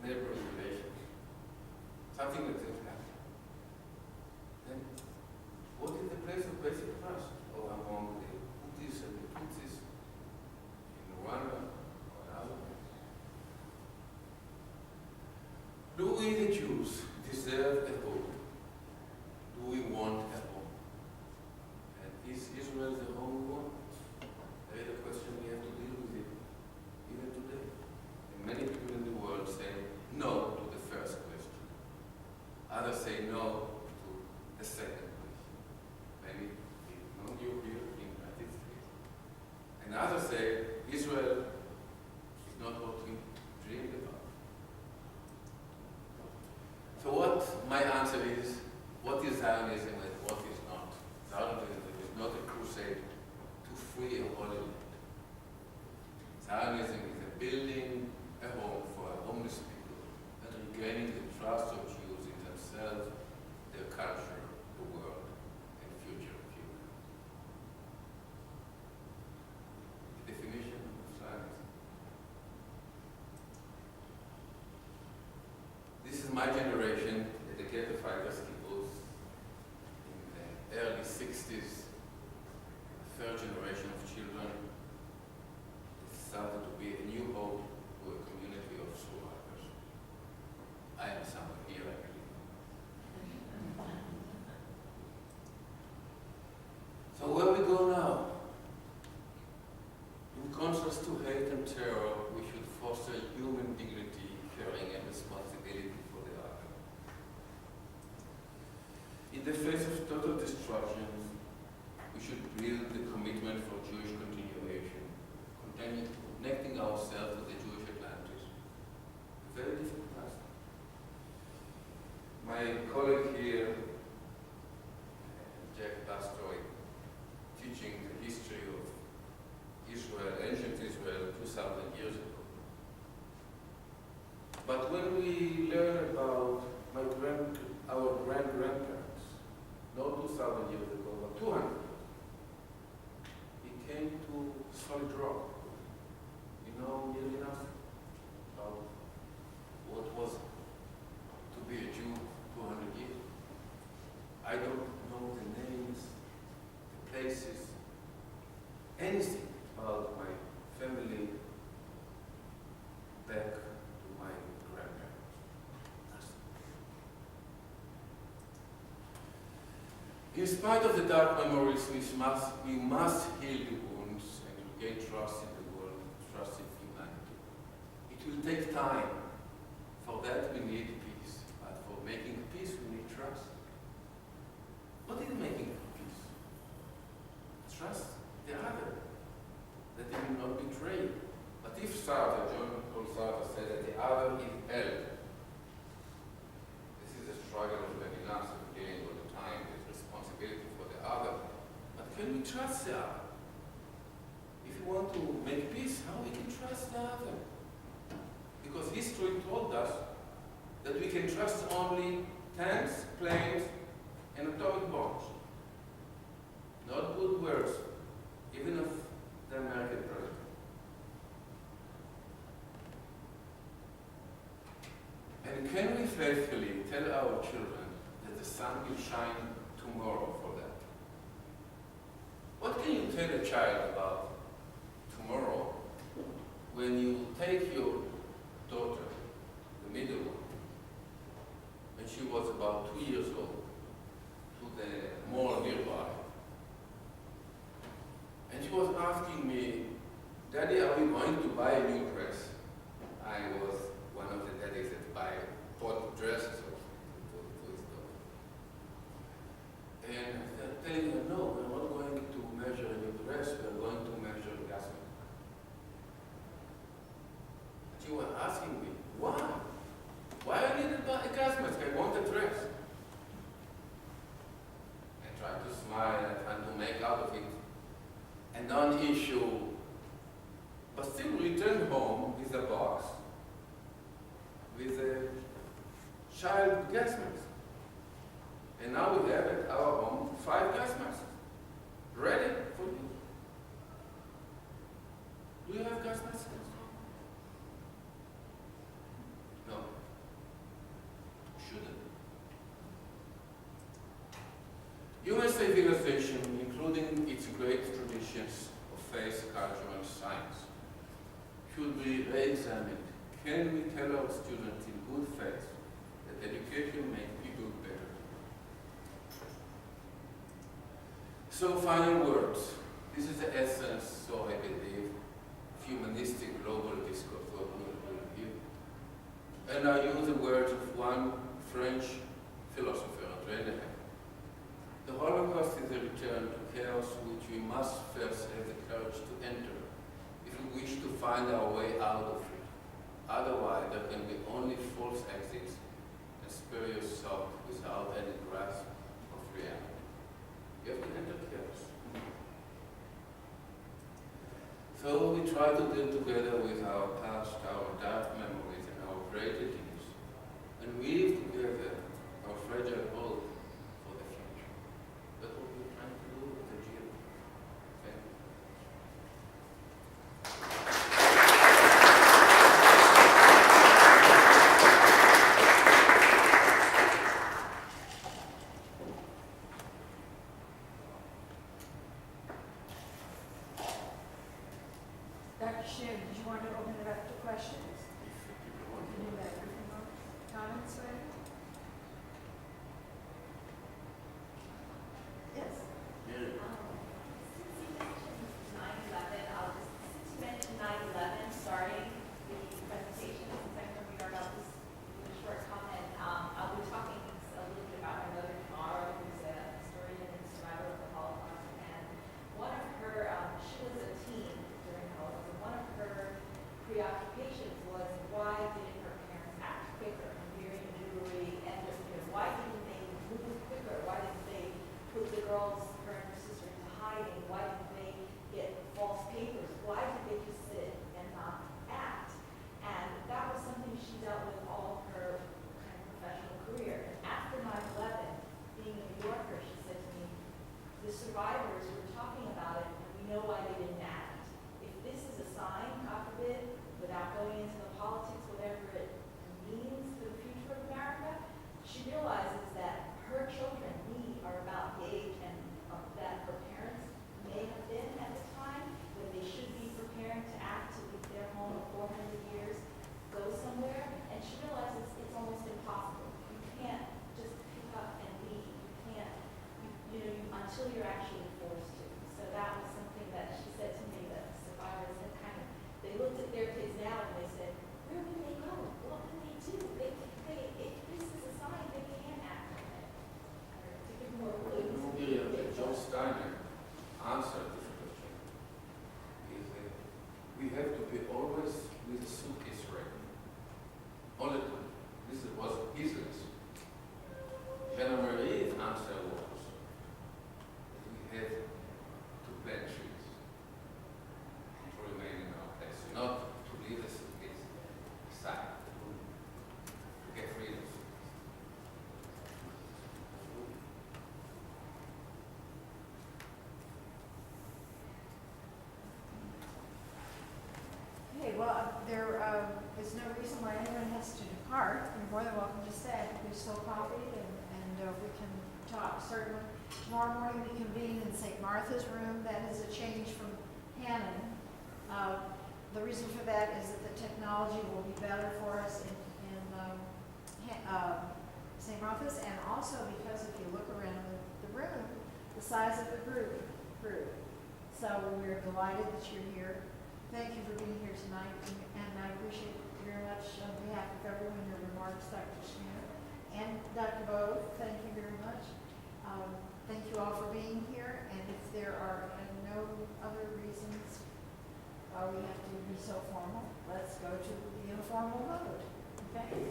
neighborly relations, something like that happens, then what is the place of basic trust? Or among the Hutus and the Tutsis in Rwanda or other places? Do we, the Jews, deserve a home? Do we want a home? And is Israel the home we want? That is a question we have to deal with it even today. And many people in the world say no to the first question. Others say no to the second question. Maybe no you here in the United States. And others say Israel is not what we dreamed about. So what my answer is, what is Zionism and what is not? Zionism is not a crusade to free a holy land. Zionism is a building a home for homeless people and regaining the trust of Jews in themselves, their culture, the world, and future of humanity. The definition of Zionism. This is my generation, the ghetto fighters kibbutz in the early 60s, the third generation of children. It started to be a new hope to a community of survivors. I am somewhere here, I believe. So where we go now? In contrast to hate and terror, we should foster human dignity, caring, and responsibility for the other. In the face of total destruction, we should build the commitment for Jewish continuation, connecting ourselves to the Jewish Atlantis. A very difficult task. My colleague here, Jack Bastoy, teaching the history of Israel, ancient Israel, 2,000 years ago. But when we learn about our grand-grandparents, not 2,000 years ago, but 200 years ago, he came to solid rock. You know nearly nothing about what was to be a Jew 200 years. I don't know the names, the places, anything about my family back to my grandparents. Nothing. In spite of the dark memories, we must heal the wounds and regain trust in the world, trust in humanity. It will take time. For that we need peace. But for making peace we need trust. What is making peace? Trust the other, that they will not betray you. But if John Paul Sartre said that the other is hell, this is a struggle of Levinas and dealing all the time with responsibility for the other. But can we trust the other? If we want to make peace, how we can trust the other? Because history told us that we can trust only tanks, planes, and atomic bombs. can we faithfully tell our children that the sun will shine tomorrow for them? What can you tell a child about tomorrow when you take your daughter, the middle one, when she was about 2 years old, to the mall nearby? And she was asking me, Daddy, are we going to buy a new dress? I was one of the daddies that bought dresses to his daughter. And I said, telling her, no, we're not going to measure a new dress, we're going to measure gas mask. She was asking me, why? Why I need a gas mask? I want a dress. I tried to smile, I tried to make out of it a non-issue, but still returned home with a box with a child gas mask. And now we have at our home 5 gas masks ready for you. Do you have gas masks? No. Shouldn't. Human civilization, including its great traditions of faith, culture, and science, should be re-examined. Can we tell our students in good faith that education makes people better? So, final words. This is the essence, so I believe, of humanistic global discourse, what we will here. And I use the words of one French philosopher, André Lehay. The Holocaust is a return to chaos which we must first have the courage to enter if we wish to find our way out of it. Otherwise, there can be only false exits and spurious thought without any grasp of reality. You have to enter chaos. So we try to deal together with our past, our dark memories, and our great ideas, and weave together our fragile whole for the future. That's what we're trying to do with the GM. Thank you. Dr. Shner, did you want to open it up to questions? Can you make comments or anything? Yes. Mary. Since you mentioned 9/11, starting the presentation, since I'm from New York, I'll just do a short comment. I'll be talking a little bit about my mother tomorrow, who's a historian and survivor of the Holocaust. And one of her, she was a teen during the Holocaust, and one of her preoccupations was why didn't her parents act quicker, wearing jewelry, and just, why didn't they move quicker? Why didn't they put the girls, her and her sister, into hiding? Why didn't they get false papers? Why did they just sit and not act? And that was something she dealt with all of her kind of professional career. And after 9/11, being a New Yorker, she said to me, the survivors were talking about it, and we know why they didn't act. If this is a sign, God forbid, without going into the politics, whatever it means for the future of America, she realizes that her children, we, are about the age and that her parents may have been at the time when they should be preparing to act, to leave their home of 400 years, go somewhere, and she realizes it's almost impossible. You can't just pick up and leave. You can't, until you're actually forced to. So that was something that she said to me, that the survivors had kind of, they looked at their kids now and they said, where would they go? What would they do? If this is a sign, they can't act on it. Or to give more clues. John Steiner answered this question. We have to be always with a suitcase ready. All the time. This was his lesson. Jeanne Marie's answer was that we have to plant trees to remain in our place, not to leave the suitcase aside, to get rid of it. Okay, well, there is no reason why anyone has to heart, you're more than welcome to stay. I think there's still coffee and we can talk, certainly. Tomorrow morning we convene in St. Martha's room. That is a change from Hannon. The reason for that is that the technology will be better for us in St. Martha's, and also because if you look around the room, the size of the group grew. So we're delighted that you're here. Thank you for being here tonight, and I appreciate very much on behalf of everyone your remarks, Dr. Shner and Dr. Bode. Thank you very much. Thank you all for being here, and if there are no other reasons we have to be so formal, let's go to the informal mode. Okay?